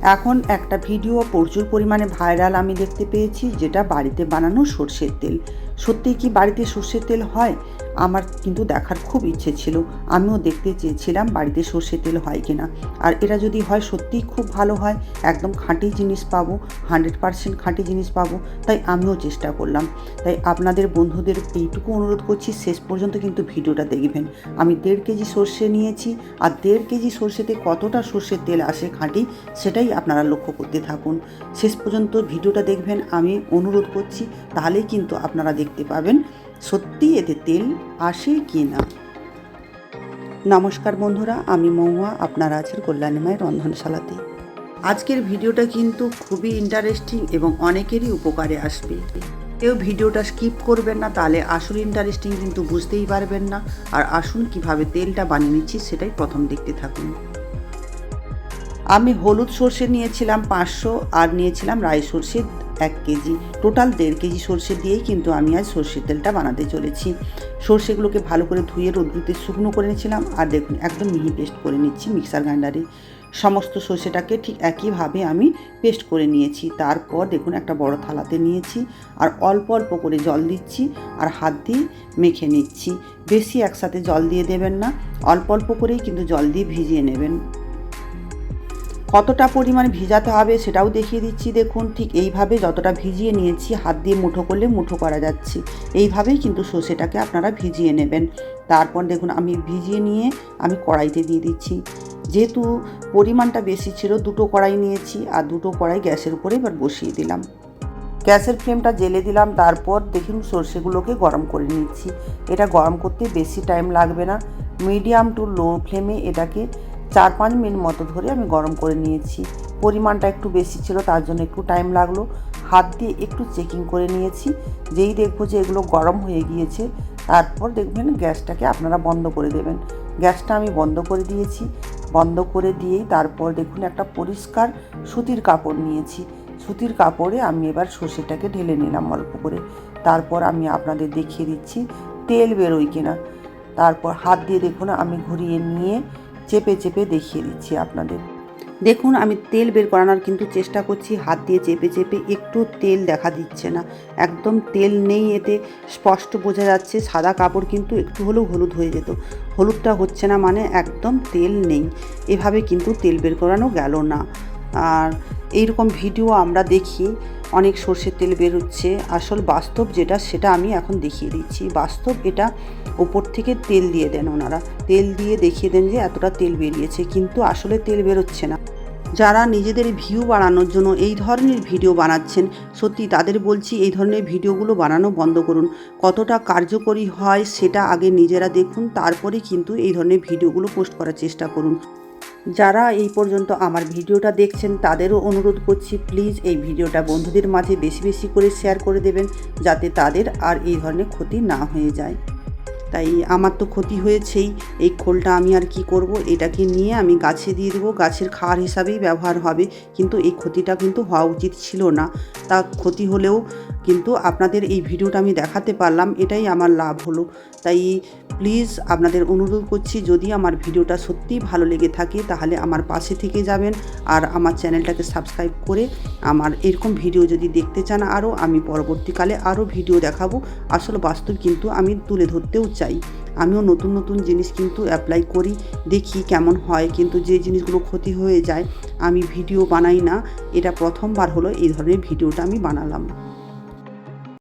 এখন একটা ভিডিও প্রচুর পরিমাণে ভাইরাল আমি দেখতে পেয়েছি, যেটা বাড়িতে বানানো সর্ষের তেল। সত্যিই কি বাড়িতে সর্ষের তেল হয়? আমার কিন্তু দেখার খুব ইচ্ছে ছিল। আমিও দেখতে চেয়েছিলাম বাড়িতে সর্ষের তেল হয় কিনা। আর এটা যদি হয় সত্যিই খুব ভালো হয়, একদম খাঁটি জিনিস পাবো, 100% খাঁটি জিনিস পাবো। তাই আমিও চেষ্টা করলাম। তাই আপনাদের বন্ধুদের এইটুকু অনুরোধ করছি, শেষ পর্যন্ত কিন্তু ভিডিওটা দেখবেন। আমি 1.5 কেজি সর্ষে নিয়েছি, আর 1.5 কেজি সর্ষেতে কতটা সর্ষের তেল আসে খাঁটি, সেটাই আপনারা লক্ষ্য করতে থাকুন। শেষ পর্যন্ত ভিডিওটা দেখবেন, আমি অনুরোধ করছি। তাহলেই কিন্তু আপনারা দেখতে পাবেন সত্যিই এতে তেল আসে কি না। নমস্কার বন্ধুরা, আমি মহুয়া, আপনারা আছেন কল্যাণীময় রন্ধনশালাতে। আজকের ভিডিওটা কিন্তু খুবই ইন্টারেস্টিং এবং অনেকেরই উপকারে আসবে। কেউ ভিডিওটা স্কিপ করবেন না, তাহলে আসল ইন্টারেস্টিং কিন্তু বুঝতেই পারবেন না। আর আসুন কিভাবে তেলটা বানিয়ে নিচ্ছি সেটাই প্রথম দেখতে থাকুন। আমি হলুদ সর্ষে নিয়েছিলাম 500, আর নিয়েছিলাম রাই সর্ষে 1 কেজি। টোটাল 1.5 কেজি সর্ষে দিয়েই কিন্তু আমি আজ সর্ষের তেলটা বানাতে চলেছি। সর্ষেগুলোকে ভালো করে ধুয়ে রোদ্রুতে শুকনো করে নিয়েছিলাম, আর দেখুন একদম মিহি পেস্ট করে নিচ্ছি মিক্সার গ্রাইন্ডারে। সমস্ত সর্ষেটাকে ঠিক একইভাবে আমি পেস্ট করে নিয়েছি। তারপর দেখুন একটা বড় থালাতে নিয়েছি, আর অল্প অল্প করে জল দিচ্ছি, আর হাত দিয়ে মেখে নিচ্ছি। বেশি একসাথে জল দিয়ে দেবেন না, অল্প অল্প করেই কিন্তু জল দিয়ে ভিজিয়ে নেবেন। কতটা পরিমাণে ভিজাতে হবে সেটাও দেখিয়ে দিচ্ছি। দেখুন ঠিক এইভাবে যতটা ভিজিয়ে নিয়েছি, হাত দিয়ে মুঠো করলে মুঠো করা যাচ্ছে। এইভাবেই কিন্তু সর্ষেটাকে আপনারা ভিজিয়ে নেবেন। তারপর দেখুন আমি ভিজিয়ে নিয়ে আমি কড়াইতে দিয়ে দিচ্ছি। যেহেতু পরিমাণটা বেশি ছিল, 2টো কড়াই নিয়েছি, আর 2টো কড়াই গ্যাসের উপরে এবার বসিয়ে দিলাম। গ্যাসের ফ্লেমটা জ্বেলে দিলাম। তারপর দেখুন সর্ষেগুলোকে গরম করে নিচ্ছি। এটা গরম করতে বেশি টাইম লাগবে না, মিডিয়াম টু লো ফ্লেমে এটাকে 4-5 মিনিট মতো ধরে আমি গরম করে নিয়েছি। পরিমাণটা একটু বেশি ছিল, তার জন্য একটু টাইম লাগলো। হাত দিয়ে একটু চেকিং করে নিয়েছি। যেই দেখবো যে এগুলো গরম হয়ে গিয়েছে, তারপর দেখবেন গ্যাসটাকে আপনারা বন্ধ করে দেবেন। গ্যাসটা আমি বন্ধ করে দিয়েছি। বন্ধ করে দিয়েই তারপর দেখুন একটা পরিষ্কার সুতির কাপড় নিয়েছি। সুতির কাপড়ে আমি এবার সর্ষেটাকে ঢেলে নিলাম অল্প করে। তারপর আমি আপনাদের দেখিয়ে দিচ্ছি তেল বেরোয় কিনা। তারপর হাত দিয়ে দেখুন আমি ঘুরিয়ে নিয়ে চেপে চেপে দেখিয়ে দিচ্ছি আপনাদের। দেখুন আমি তেল বের করানোর কিন্তু চেষ্টা করছি, হাত দিয়ে চেপে চেপে। একটু তেল দেখা দিচ্ছে না, একদম তেল নেই এতে, স্পষ্ট বোঝা যাচ্ছে। সাদা কাপড় কিন্তু একটু হলেও হলুদ হয়ে যেত, হলুদটা হচ্ছে না, মানে একদম তেল নেই। এভাবে কিন্তু তেল বের করানো গেল না। আর এইরকম ভিডিও আমরা দেখি, অনেক সর্ষের তেল বেরোচ্ছে। আসল বাস্তব যেটা, সেটা আমি এখন দেখিয়ে দিচ্ছি। বাস্তব এটা ওপর থেকে তেল দিয়ে দেন ওনারা, তেল দিয়ে দেখিয়ে দেন যে এতটা তেল বেরিয়েছে, কিন্তু আসলে তেল বেরোচ্ছে না। যারা নিজেদের ভিউ বাড়ানোর জন্য এই ধরনের ভিডিও বানাচ্ছেন, সত্যি তাদের বলছি এই ধরনের ভিডিওগুলো বানানো বন্ধ করুন। কতটা কার্যকরী হয় সেটা আগে নিজেরা দেখুন, তারপরে কিন্তু এই ধরনের ভিডিওগুলো পোস্ট করার চেষ্টা করুন। যারা এই পর্যন্ত আমার ভিডিওটা দেখছেন, তাদেরও অনুরোধ করছি, প্লিজ এই ভিডিওটা বন্ধুদের মাঝে বেশি বেশি করে শেয়ার করে দেবেন, যাতে তাদের আর এই ধরনের ক্ষতি না হয়ে যায়। তাই আমার তো ক্ষতি হয়েছেই, এই খোলটা আমি আর কি করব, এটাকে নিয়ে আমি গাছে দিয়ে দেবো, গাছের খাবার হিসাবেই ব্যবহার হবে। কিন্তু এই ক্ষতিটা কিন্তু হওয়া উচিত ছিল না। তা ক্ষতি হলেও কিন্তু আপনাদের এই ভিডিওটা আমি দেখাতে পারলাম, এটাই আমার লাভ হলো। তাই প্লিজ আপনাদের অনুরোধ করছি, যদি আমার ভিডিওটা সত্যিই ভালো লেগে থাকে, তাহলে আমার পাশে থেকে যাবেন, আর আমার চ্যানেলটাকে সাবস্ক্রাইব করে আমার এরকম ভিডিও যদি দেখতে চান আরও, আমি পরবর্তীকালে আরও ভিডিও দেখাবো। আসল বাস্তব কিন্তু আমি তুলে ধরতেও চাই। আমিও নতুন নতুন জিনিস কিন্তু অ্যাপ্লাই করি, দেখি কেমন হয়। কিন্তু যে জিনিসগুলো ক্ষতি হয়ে যায় আমি ভিডিও বানাই না। এটা প্রথমবার হলো এই ধরনের ভিডিওটা আমি বানালাম।